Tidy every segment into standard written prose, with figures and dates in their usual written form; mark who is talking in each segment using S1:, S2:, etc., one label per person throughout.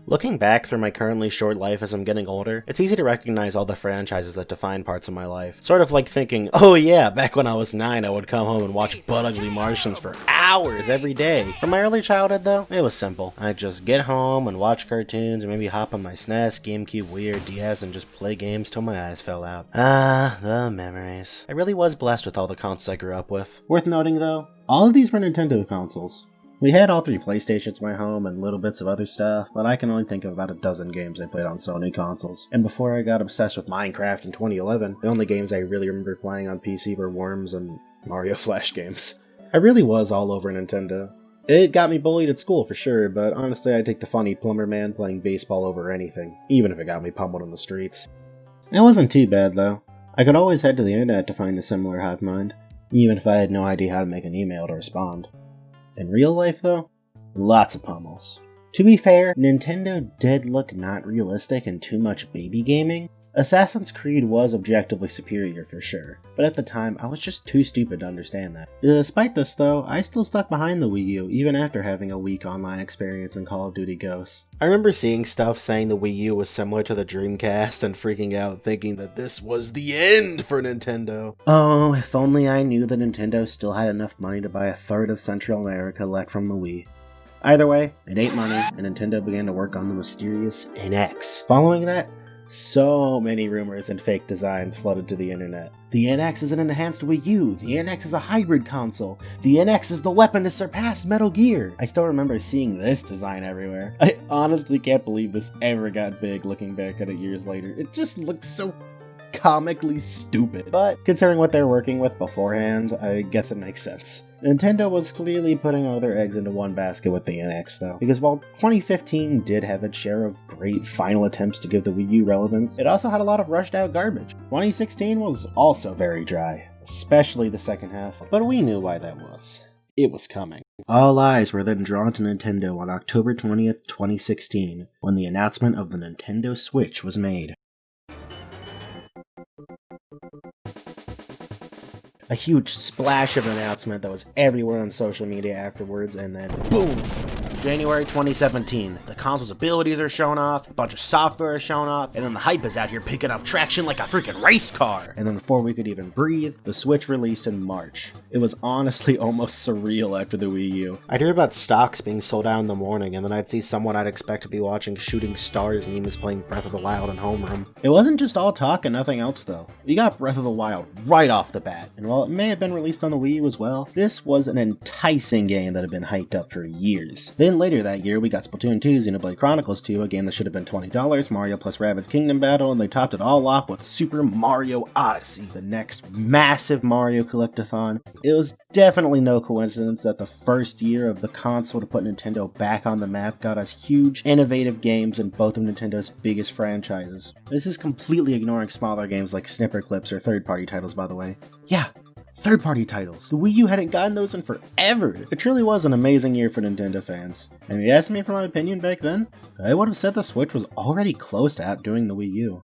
S1: Looking back through my currently short life as I'm getting older, it's easy to recognize all the franchises that define parts of my life. Sort of like thinking, oh yeah, back when I was 9 I would come home and watch Butt Ugly Martians for hours every day. For my early childhood though, it was simple. I'd just get home and watch cartoons and maybe hop on my SNES, GameCube, Wii, or DS and just play games till my eyes fell out. Ah, the memories. I really was blessed with all the consoles I grew up with. Worth noting though, all of these were Nintendo consoles. We had all 3 PlayStations in my home and little bits of other stuff, but I can only think of about a dozen games I played on Sony consoles. And before I got obsessed with Minecraft in 2011, the only games I really remember playing on PC were Worms and Mario Flash games. I really was all over Nintendo. It got me bullied at school for sure, but honestly I'd take the funny plumber man playing baseball over anything, even if it got me pummeled in the streets. It wasn't too bad though. I could always head to the internet to find a similar hive mind, even if I had no idea how to make an email to respond. In real life though, lots of pummels. To be fair, Nintendo did look not realistic and too much baby gaming. Assassin's Creed was objectively superior for sure, but at the time I was just too stupid to understand that. Despite this though, I still stuck behind the Wii U even after having a weak online experience in Call of Duty Ghosts. I remember seeing stuff saying the Wii U was similar to the Dreamcast and freaking out thinking that this was the end for Nintendo. Oh, if only I knew that Nintendo still had enough money to buy a third of Central America left from the Wii. Either way, it ate money and Nintendo began to work on the mysterious NX. Following that, so many rumors and fake designs flooded to the internet. The NX is an enhanced Wii U. The NX is a hybrid console. The NX is the weapon to surpass Metal Gear. I still remember seeing this design everywhere. I honestly can't believe this ever got big looking back at it years later. It just looks so comically stupid. But considering what they're working with beforehand, I guess it makes sense. Nintendo was clearly putting all their eggs into one basket with the NX though, because while 2015 did have its share of great final attempts to give the Wii U relevance, it also had a lot of rushed out garbage. 2016 was also very dry, especially the second half, but we knew why that was. It was coming. All eyes were then drawn to Nintendo on October 20th, 2016, when the announcement of the Nintendo Switch was made. A huge splash of an announcement that was everywhere on social media afterwards, and then boom! January 2017. The console's abilities are shown off, a bunch of software is shown off, and then the hype is out here picking up traction like a freaking race car! And then before we could even breathe, the Switch released in March. It was honestly almost surreal after the Wii U. I'd hear about stocks being sold out in the morning, and then I'd see someone I'd expect to be watching Shooting Stars memes playing Breath of the Wild in homeroom. It wasn't just all talk and nothing else though. We got Breath of the Wild right off the bat, and while it may have been released on the Wii U as well, this was an enticing game that had been hyped up for years. Then later that year, we got Splatoon 2, Xenoblade Chronicles 2, a game that should have been $20, Mario plus Rabbids Kingdom Battle, and they topped it all off with Super Mario Odyssey, the next massive Mario collectathon. It was definitely no coincidence that the first year of the console to put Nintendo back on the map got us huge, innovative games in both of Nintendo's biggest franchises. This is completely ignoring smaller games like Snipper Clips or third-party titles, by the way. Yeah, third-party titles. The Wii U hadn't gotten those in forever. It truly was an amazing year for Nintendo fans. And if you asked me for my opinion back then, I would have said the Switch was already close to outdoing the Wii U.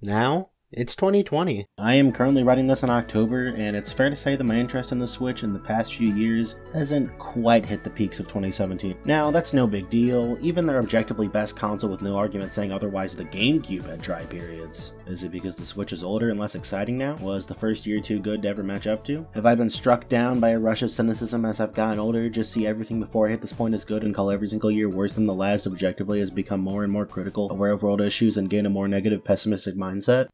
S1: Now, it's 2020. I am currently writing this in October, and it's fair to say that my interest in the Switch in the past few years hasn't quite hit the peaks of 2017. Now, that's no big deal. Even their objectively best console with no argument saying otherwise, the GameCube had dry periods. Is it because the Switch is older and less exciting now? Was the first year too good to ever match up to? Have I been struck down by a rush of cynicism as I've gotten older, just see everything before I hit this point as good and call every single year worse than the last objectively as become more and more critical, aware of world issues, and gain a more negative, pessimistic mindset?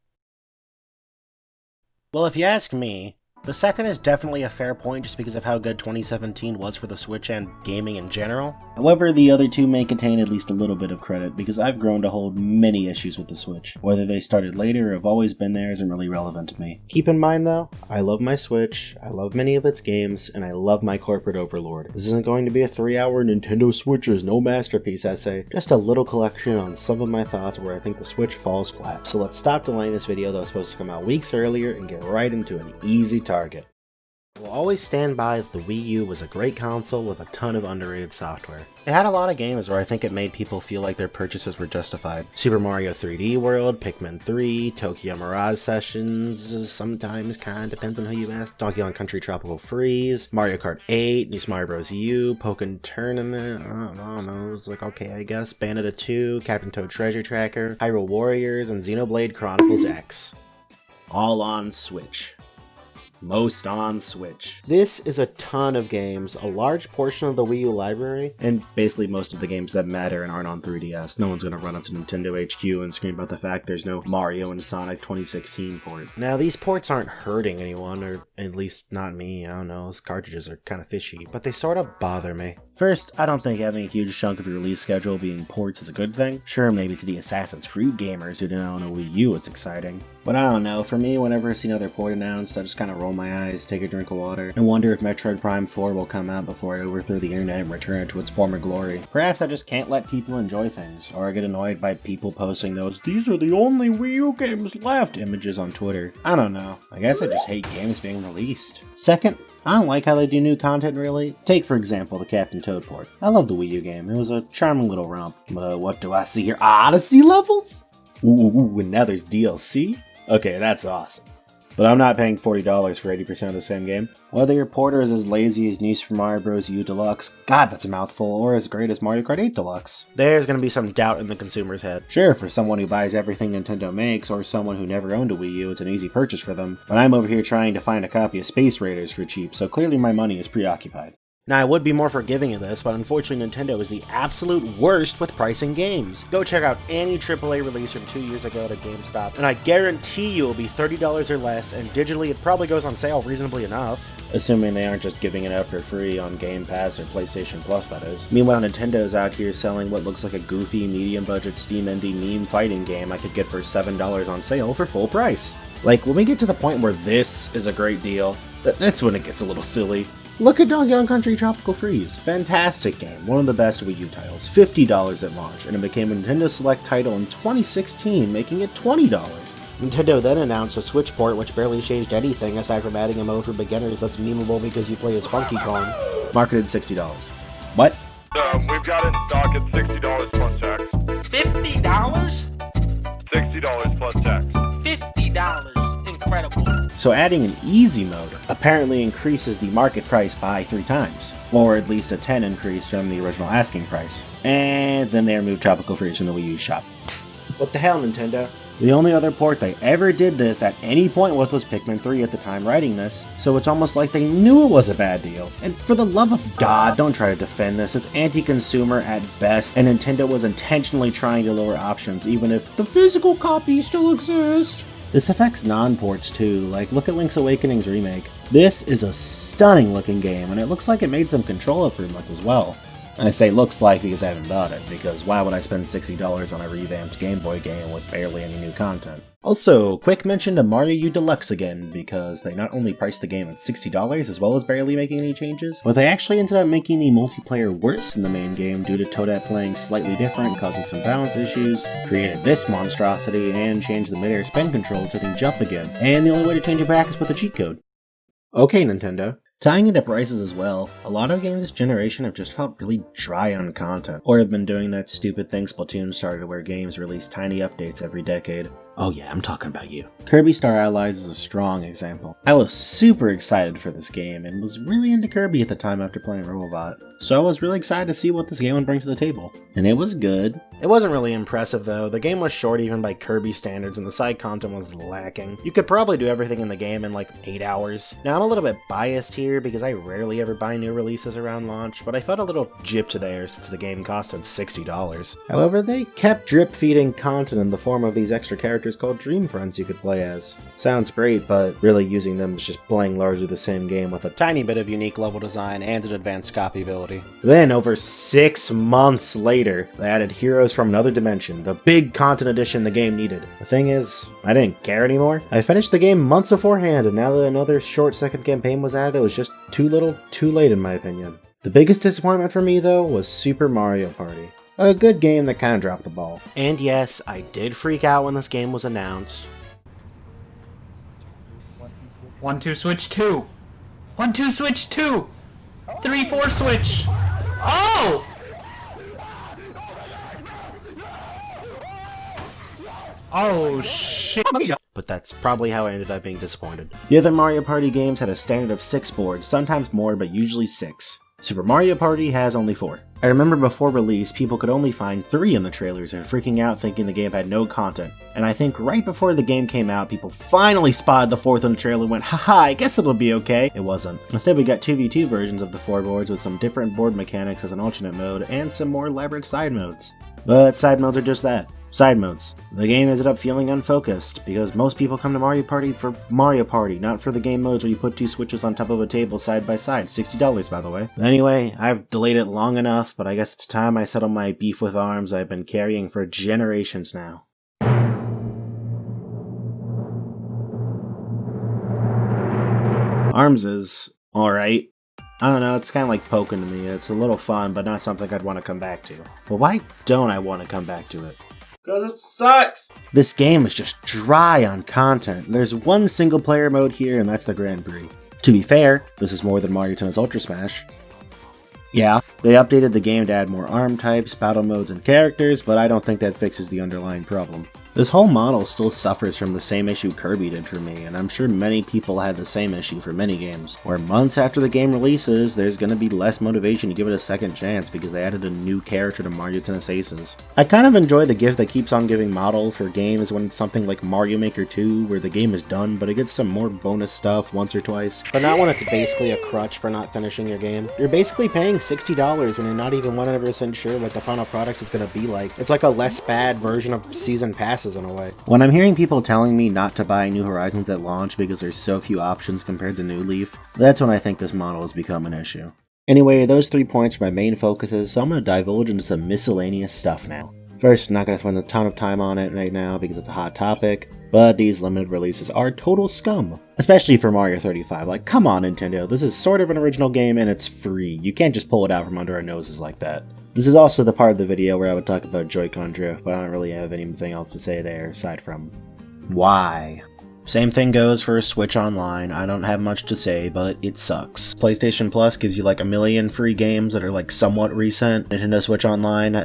S1: Well, if you ask me, the second is definitely a fair point just because of how good 2017 was for the Switch and gaming in general. However, the other two may contain at least a little bit of credit because I've grown to hold many issues with the Switch. Whether they started later or have always been there isn't really relevant to me. Keep in mind though, I love my Switch, I love many of its games, and I love my corporate overlord. This isn't going to be a 3-hour Nintendo Switch is no masterpiece essay, just a little collection on some of my thoughts where I think the Switch falls flat. So let's stop delaying this video that was supposed to come out weeks earlier and get right into an easy target. will always stand by that the Wii U was a great console with a ton of underrated software. It had a lot of games where I think it made people feel like their purchases were justified. Super Mario 3D World, Pikmin 3, Tokyo Mirage Sessions, sometimes kinda depends on who you ask, Donkey Kong Country Tropical Freeze, Mario Kart 8, New Super Mario Bros. U, Pokken Tournament, I don't know, it was like okay I guess, Bayonetta 2, Captain Toad Treasure Tracker, Hyrule Warriors, and Xenoblade Chronicles X. All on Switch. Most on Switch. This is a ton of games, a large portion of the Wii U library, and basically most of the games that matter and aren't on 3DS. No one's gonna run up to Nintendo HQ and scream about the fact there's no Mario and Sonic 2016 port. Now, these ports aren't hurting anyone, or at least not me, I don't know, those cartridges are kinda fishy, but they sort of bother me. First, I don't think having a huge chunk of your release schedule being ports is a good thing. Sure, maybe to the Assassin's Creed gamers who didn't own a Wii U it's exciting. But I don't know, for me, whenever I see another port announced, I just kinda roll my eyes, take a drink of water, and wonder if Metroid Prime 4 will come out before I overthrow the internet and return it to its former glory. Perhaps I just can't let people enjoy things, or I get annoyed by people posting those "these are the only Wii U games left" images on Twitter. I don't know, I guess I just hate games being released. Second, I don't like how they do new content really. Take for example the Captain Toad port. I love the Wii U game, it was a charming little romp. But what do I see here? Odyssey levels? Ooh, and now there's DLC? Okay, that's awesome. But I'm not paying $40 for 80% of the same game. Whether your porter is as lazy as New Super Mario Bros. U Deluxe, god that's a mouthful, or as great as Mario Kart 8 Deluxe. There's gonna be some doubt in the consumer's head. Sure, for someone who buys everything Nintendo makes, or someone who never owned a Wii U, it's an easy purchase for them. But I'm over here trying to find a copy of Space Raiders for cheap, so clearly my money is preoccupied. Now, I would be more forgiving of this, but unfortunately Nintendo is the absolute worst with pricing games. Go check out any AAA release from 2 years ago at GameStop, and I guarantee you it'll be $30 or less, and digitally it probably goes on sale reasonably enough. Assuming they aren't just giving it out for free on Game Pass or PlayStation Plus, that is. Meanwhile, Nintendo's out here selling what looks like a goofy, medium-budget Steam indie meme fighting game I could get for $7 on sale for full price. Like, when we get to the point where this is a great deal, that's when it gets a little silly. Look at Donkey Kong Country Tropical Freeze. Fantastic game, one of the best Wii U titles, $50 at launch, and it became a Nintendo Select title in 2016, making it $20. Nintendo then announced a Switch port which barely changed anything aside from adding a mode for beginners that's memeable because you play as Funky Kong, marketed $60. What?
S2: We've got it in stock at $60 plus tax.
S3: $50?
S2: $60 plus tax.
S3: $50. Incredible.
S1: So adding an easy mode apparently increases the market price by 3 times, or at least a 10 increase from the original asking price. And then they removed Tropical Freeze from the Wii U shop. What the hell, Nintendo? The only other port they ever did this at any point with was Pikmin 3 at the time writing this, so it's almost like they knew it was a bad deal. And for the love of God, don't try to defend this, it's anti-consumer at best, and Nintendo was intentionally trying to lower options even if the physical copies still exist. This affects non-ports too, like look at Link's Awakening's remake. This is a stunning looking game, and it looks like it made some control improvements as well. I say looks like because I haven't bought it, because why would I spend $60 on a revamped Game Boy game with barely any new content? Also, quick mention to Mario U Deluxe again, because they not only priced the game at $60 as well as barely making any changes, but they actually ended up making the multiplayer worse in the main game due to Toadette playing slightly different, causing some balance issues, created this monstrosity, and changed the mid-air spin controls so it can jump again, and the only way to change it back is with a cheat code. Okay, Nintendo. Tying into prices as well, a lot of games this generation have just felt really dry on content, or have been doing that stupid thing Splatoon started where games release tiny updates every decade. Oh yeah, I'm talking about you. Kirby Star Allies is a strong example. I was super excited for this game and was really into Kirby at the time after playing Robobot, so I was really excited to see what this game would bring to the table. And it was good. It wasn't really impressive though, the game was short even by Kirby standards and the side content was lacking. You could probably do everything in the game in like 8 hours. Now I'm a little bit biased here because I rarely ever buy new releases around launch, but I felt a little gypped there since the game costed $60. However, they kept drip feeding content in the form of these extra characters called Dream Friends you could play as. Sounds great, but really using them is just playing largely the same game with a tiny bit of unique level design and an advanced copyability. Then, over 6 months later, they added Heroes from Another Dimension, the big content addition the game needed. The thing is, I didn't care anymore. I finished the game months beforehand, and now that another short second campaign was added, it was just too little, too late in my opinion. The biggest disappointment for me though was Super Mario Party. A good game that kinda dropped the ball. And yes, I did freak out when this game was announced.
S3: 1, 2, switch 2.
S4: 1-2 switch 2. 3-4 switch. Oh! Oh shit.
S1: But that's probably how I ended up being disappointed. The other Mario Party games had a standard of 6 boards, sometimes more, but usually 6. Super Mario Party has only 4. I remember before release, people could only find 3 in the trailers and freaking out thinking the game had no content. And I think right before the game came out, people finally spotted the 4th in the trailer and went, haha, I guess it'll be okay. It wasn't. Instead, we got 2v2 versions of the 4 boards with some different board mechanics as an alternate mode and some more elaborate side modes. But side modes are just that. Side modes. The game ended up feeling unfocused, because most people come to Mario Party for Mario Party, not for the game modes where you put 2 switches on top of a table side by side. $60, by the way. Anyway, I've delayed it long enough, but I guess it's time I settle my beef with ARMS I've been carrying for generations now. ARMS is alright. I don't know, it's kind of like poking to me. It's a little fun, but not something I'd want to come back to. But why don't I want to come back to it? Because it sucks! This game is just dry on content. There's one single player mode here, and that's the Grand Prix. To be fair, this is more than Mario Tennis Ultra Smash. Yeah, they updated the game to add more ARM types, battle modes, and characters, but I don't think that fixes the underlying problem. This whole model still suffers from the same issue Kirby did for me, and I'm sure many people had the same issue for many games, where months after the game releases, there's gonna be less motivation to give it a second chance because they added a new character to Mario Tennis Aces. I kind of enjoy the gift that keeps on giving model for games when it's something like Mario Maker 2, where the game is done, but it gets some more bonus stuff once or twice. But not when it's basically a crutch for not finishing your game. You're basically paying $60 when you're not even 100% sure what the final product is gonna be like. It's like a less bad version of Season Passes in a way. When I'm hearing people telling me not to buy New Horizons at launch because there's so few options compared to New Leaf, that's when I think this model has become an issue. Anyway, those 3 points are my main focuses, so I'm going to divulge into some miscellaneous stuff now. First, not going to spend a ton of time on it right now because it's a hot topic, but these limited releases are total scum. Especially for Mario 35, like come on Nintendo, this is sort of an original game and it's free, you can't just pull it out from under our noses like that. This is also the part of the video where I would talk about Joy-Con drift, but I don't really have anything else to say there aside from why. Same thing goes for Switch Online. I don't have much to say, but it sucks. PlayStation Plus gives you like a million free games that are like somewhat recent. Nintendo Switch Online,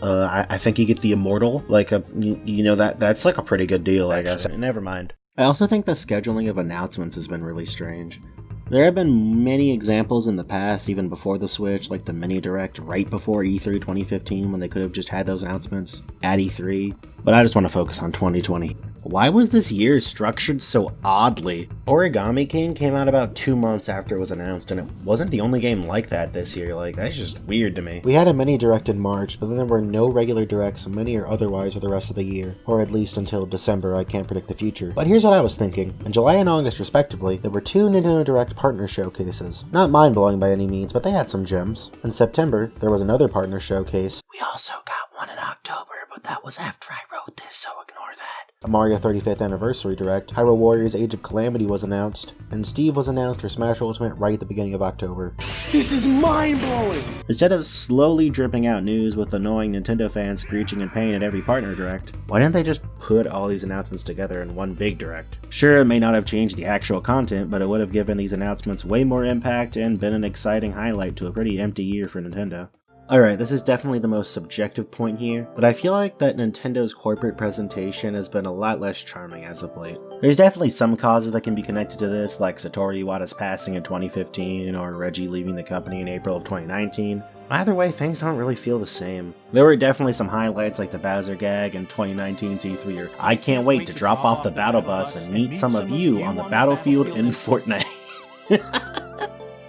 S1: I think you get the Immortal, like that's like a pretty good deal, I guess. Never mind. I also think the scheduling of announcements has been really strange. There have been many examples in the past, even before the Switch, like the mini direct right before E3 2015 when they could have just had those announcements at E3, but I just want to focus on 2020. Why was this year structured so oddly? Origami King came out about 2 months after it was announced, and it wasn't the only game like that this year. Like, that's just weird to me. We had a mini direct in March, but then there were no regular directs, mini or otherwise, for the rest of the year. Or at least until December, I can't predict the future. But here's what I was thinking. In July and August, respectively, there were 2 Nintendo Direct partner showcases. Not mind-blowing by any means, but they had some gems. In September, there was another partner showcase. We also got one in October, but that was after I wrote this, so ignore that. A Mario 35th Anniversary Direct, Hyrule Warriors Age of Calamity was announced, and Steve was announced for Smash Ultimate right at the beginning of October.
S3: This is mind-blowing!
S1: Instead of slowly dripping out news with annoying Nintendo fans screeching in pain at every partner direct, why didn't they just put all these announcements together in one big direct? Sure, it may not have changed the actual content, but it would have given these announcements way more impact and been an exciting highlight to a pretty empty year for Nintendo. Alright, this is definitely the most subjective point here, but I feel like that Nintendo's corporate presentation has been a lot less charming as of late. There's definitely some causes that can be connected to this, like Satoru Iwata's passing in 2015, or Reggie leaving the company in April of 2019. Either way, things don't really feel the same. There were definitely some highlights like the Bowser gag and 2019's E3, or I can't wait to drop off the battle bus and meet some of you on the battlefield in Fortnite.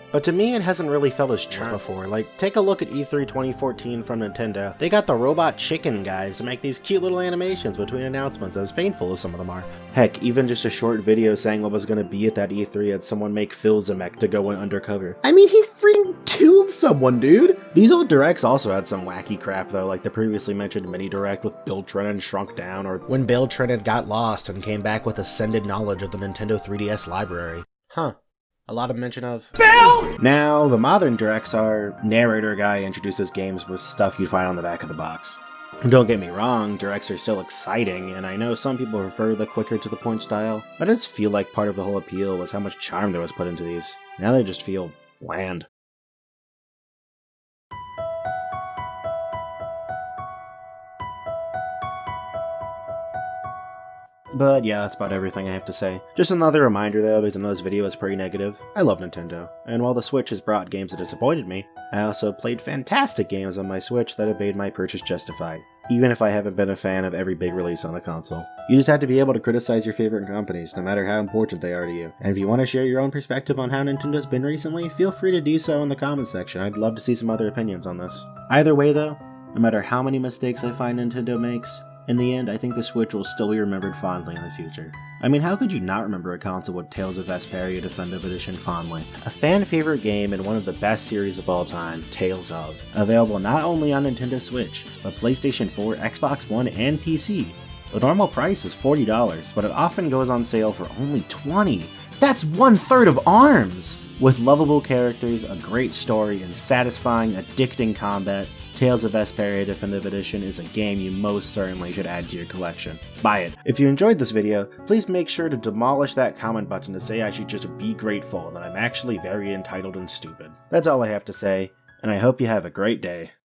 S1: But to me, it hasn't really felt as charming before. Like, take a look at E3 2014 from Nintendo. They got the robot chicken guys to make these cute little animations between announcements, as painful as some of them are. Heck, even just a short video saying what was gonna be at that E3 had someone make Phil Zemeck to go in undercover. I mean, he freaking killed someone, dude! These old directs also had some wacky crap though, like the previously mentioned mini direct with Bill Trennan shrunk down, or when Bill Trennan got lost and came back with ascended knowledge of the Nintendo 3DS library. Huh. A lot of mention of Bill! Now, the modern directs are narrator guy introduces games with stuff you'd find on the back of the box. Don't get me wrong, directs are still exciting, and I know some people prefer the quicker to the point style. I just feel like part of the whole appeal was how much charm there was put into these. Now they just feel bland. But yeah, that's about everything I have to say. Just another reminder though, because I know this video is pretty negative, I love Nintendo, and while the Switch has brought games that disappointed me, I also played fantastic games on my Switch that have made my purchase justified, even if I haven't been a fan of every big release on the console. You just have to be able to criticize your favorite companies, no matter how important they are to you. And if you want to share your own perspective on how Nintendo's been recently, feel free to do so in the comments section. I'd love to see some other opinions on this. Either way though, no matter how many mistakes I find Nintendo makes, in the end, I think the Switch will still be remembered fondly in the future. I mean, how could you not remember a console with Tales of Vesperia Definitive Edition fondly? A fan-favorite game in one of the best series of all time, Tales of. Available not only on Nintendo Switch, but PlayStation 4, Xbox One, and PC. The normal price is $40, but it often goes on sale for only $20. That's 1/3 of ARMS! With lovable characters, a great story, and satisfying, addicting combat, Tales of Vesperia Definitive Edition is a game you most certainly should add to your collection. Buy it. If you enjoyed this video, please make sure to demolish that comment button to say I should just be grateful that I'm actually very entitled and stupid. That's all I have to say, and I hope you have a great day.